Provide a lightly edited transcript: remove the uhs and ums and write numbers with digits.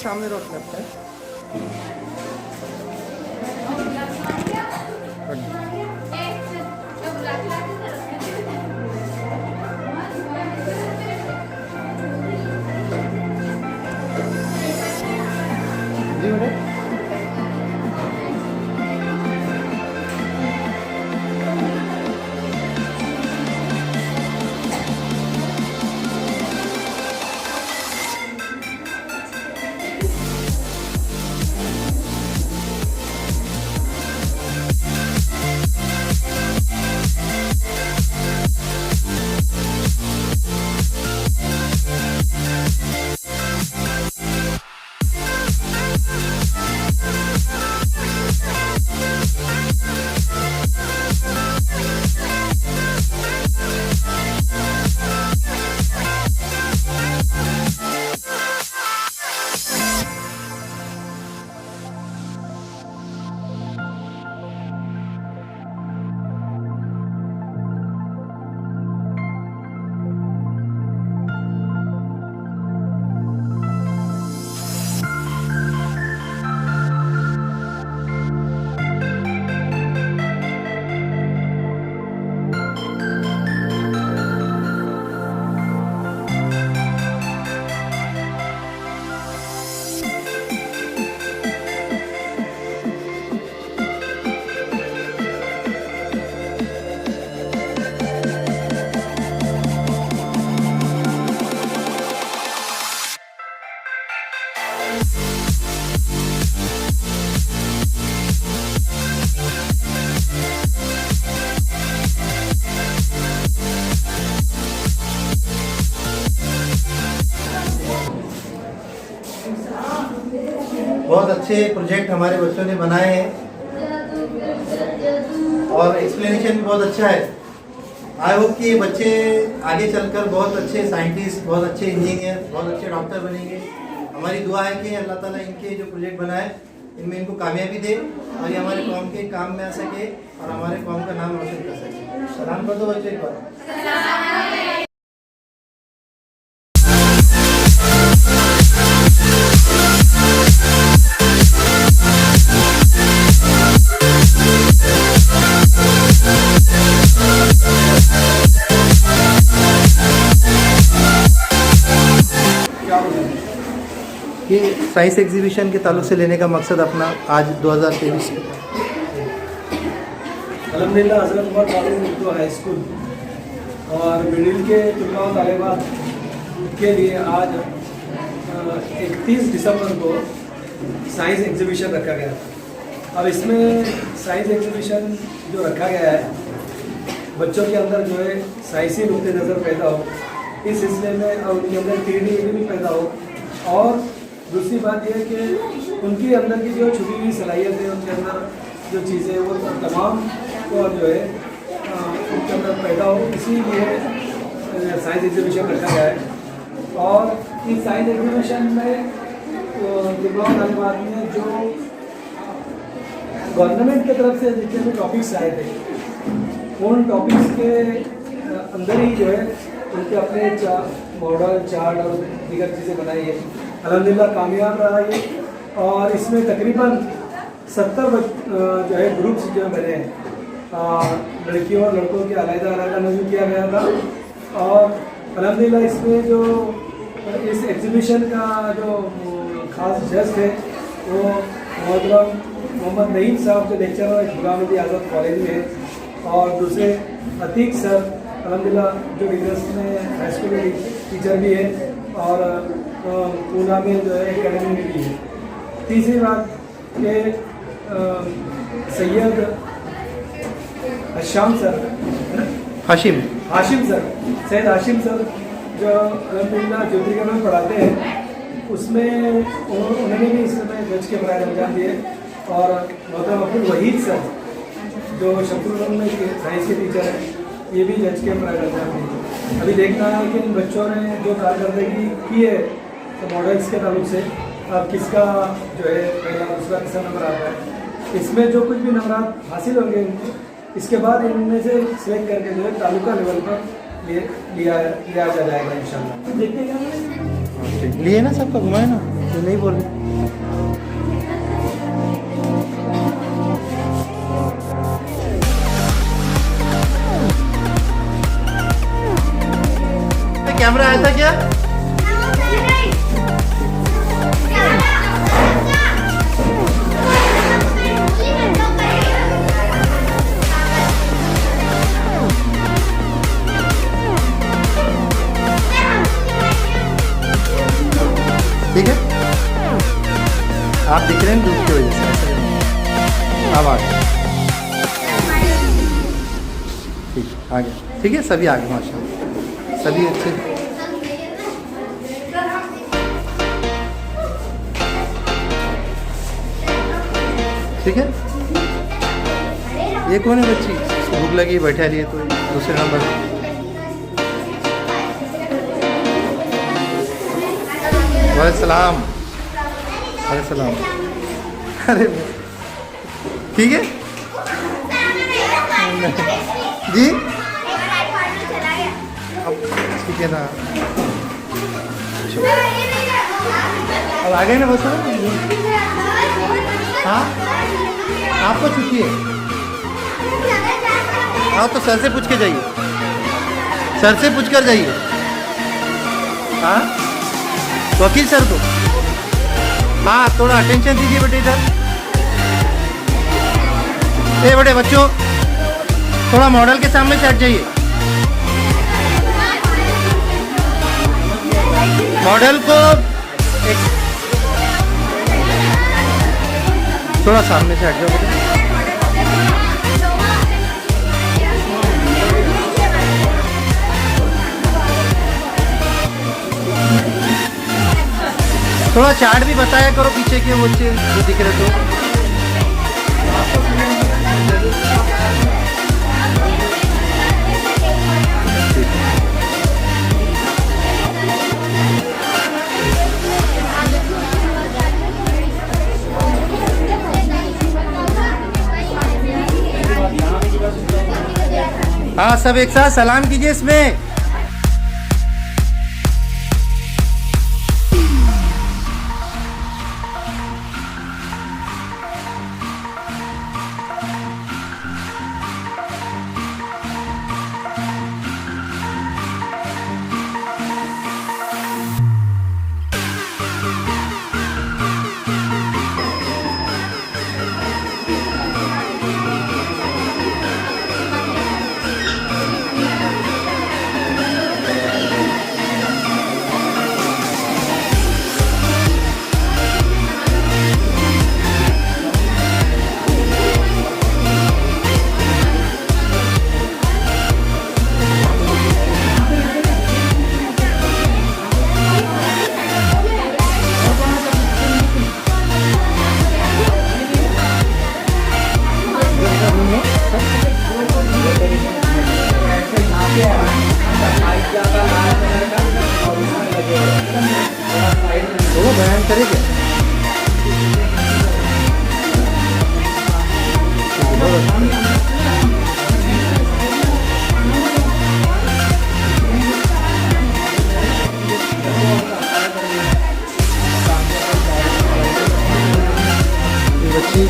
সামনে রথ লাগছে। जी मैडम। बहुत अच्छे प्रोजेक्ट हमारे बच्चों ने बनाए हैं और एक्सप्लेनेशन भी बहुत अच्छा है। आई होप कि ये बच्चे आगे चलकर बहुत अच्छे साइंटिस्ट, बहुत अच्छे इंजीनियर, बहुत अच्छे डॉक्टर बनेंगे। हमारी दुआ है कि अल्लाह ताला इनके जो प्रोजेक्ट बनाए इनमें इनको कामयाबी दे और ये हमारे कौम के काम में आ सके और हमारे कौम का नाम रोशन कर सके। सलाम कर दो बच्चे एक बार। ये साइंस एग्जीबिशन के ताल्लुक से लेने का मकसद अपना आज 2023 से अल्हम्दुलिल्लाह हज़रत उमर फारूक उर्दू हाई स्कूल और मिडिल के तुल्ला व तालिबात के लिए आज 31 दिसंबर को साइंस एग्जीबिशन रखा गया था। अब इसमें साइंस एग्जीबिशन जो रखा गया है बच्चों के अंदर जो है साइंसी नुक्ते नज़र पैदा हो, इस सिलसिले में और उनके अंदर क्रिएटिविटी भी पैदा हो और दूसरी बात यह है कि उनके अंदर की जो छुपी हुई सलाहियत है, उनके अंदर जो चीज़ें वो तमाम को जो है उनके अंदर पैदा हो, इसीलिए साइंस एग्जीबिशन रखा गया है। और इस साइंस एग्जीबिशन में तालिबात में जो गवर्नमेंट की तरफ से जितने भी टॉपिक्स आए थे उन टॉपिक्स के अंदर ही जो है उनके अपने मॉडल चार्ट और दीगर चीज़ें बनाई है। अल्हम्दुलिल्लाह कामयाब रहा ये और इसमें तकरीबन 70 जो है ग्रुप्स जो बने हैं, लड़कियों और लड़कों के अलग-अलग नजूर किया गया था। और अल्हम्दुलिल्लाह इसमें जो इस एग्जीबिशन का जो ख़ास जज थे वो मोहतरम मोहम्मद नईम साहब जो लेक्चरर गुलाम नबी आज़ाद कॉलेज में है और दूसरे अतीक सर अल्हम्दुलिल्लाह जो यूनिवर्सिटी में हाई स्कूल के टीचर भी है और पूना में जो है एकेडमी में भी है। तीसरी बात के सैयद हाशिम सर सैयद हाशिम सर जो अल्हम्दुलिल्लाह ज्योतिर्गढ़ में पढ़ाते हैं, उसमें उन्होंने भी इस समय जज के फ़राइज़ अंजाम दिए। और मोहतरम अब्दुल वहीद सर जो शफरुल में साइंस के टीचर हैं, ये भी जज के फ़राइज़ अंजाम दिए। अभी देखना है कि इन बच्चों ने जो कारकर्दगी की है तो मॉडल्स के ताल्लुक से अब किसका जो है पहला दूसरा किसका नंबर आता है, इसमें जो कुछ भी नंबर हासिल होंगे इनको, इसके बाद इनमें से सिलेक्ट करके जो है तालुका लेवल पर लिया जा जाएगा इंशाल्लाह। देखिएगा लिए ना सबका घुमाए ना। ये नहीं बोल रही। कैमरा आया था क्या? ठीक है, आप दिख रहे हैं धूप की वजह से। अब आ गए, ठीक आ गया। ठीक है, सभी आ गए माशाल्लाह, सभी अच्छे। ठीक है, ये कौन है बच्ची? भूख लगी बैठा रही है तो दूसरे नंबर। वालेकुम सलाम। अरे ठीक है जी, अब ठीक है ना, अब आ गए ना बस। हाँ, आपको छुट्टी है? हाँ, तो सर से पूछ के जाइए, सर से पूछ कर जाइए। हाँ, वकील सर को। हाँ, थोड़ा अटेंशन दीजिए बेटे इधर। ए बेटे बच्चों, थोड़ा मॉडल के सामने से हट जाइए। मॉडल को एक थोड़ा सामने से हट जाओ बेटे। थोड़ा चार्ट भी बताया करो पीछे के वो जो दिख रहे तो। हाँ, सब एक साथ सलाम कीजिए इसमें। वो बयान करेगा। बच्ची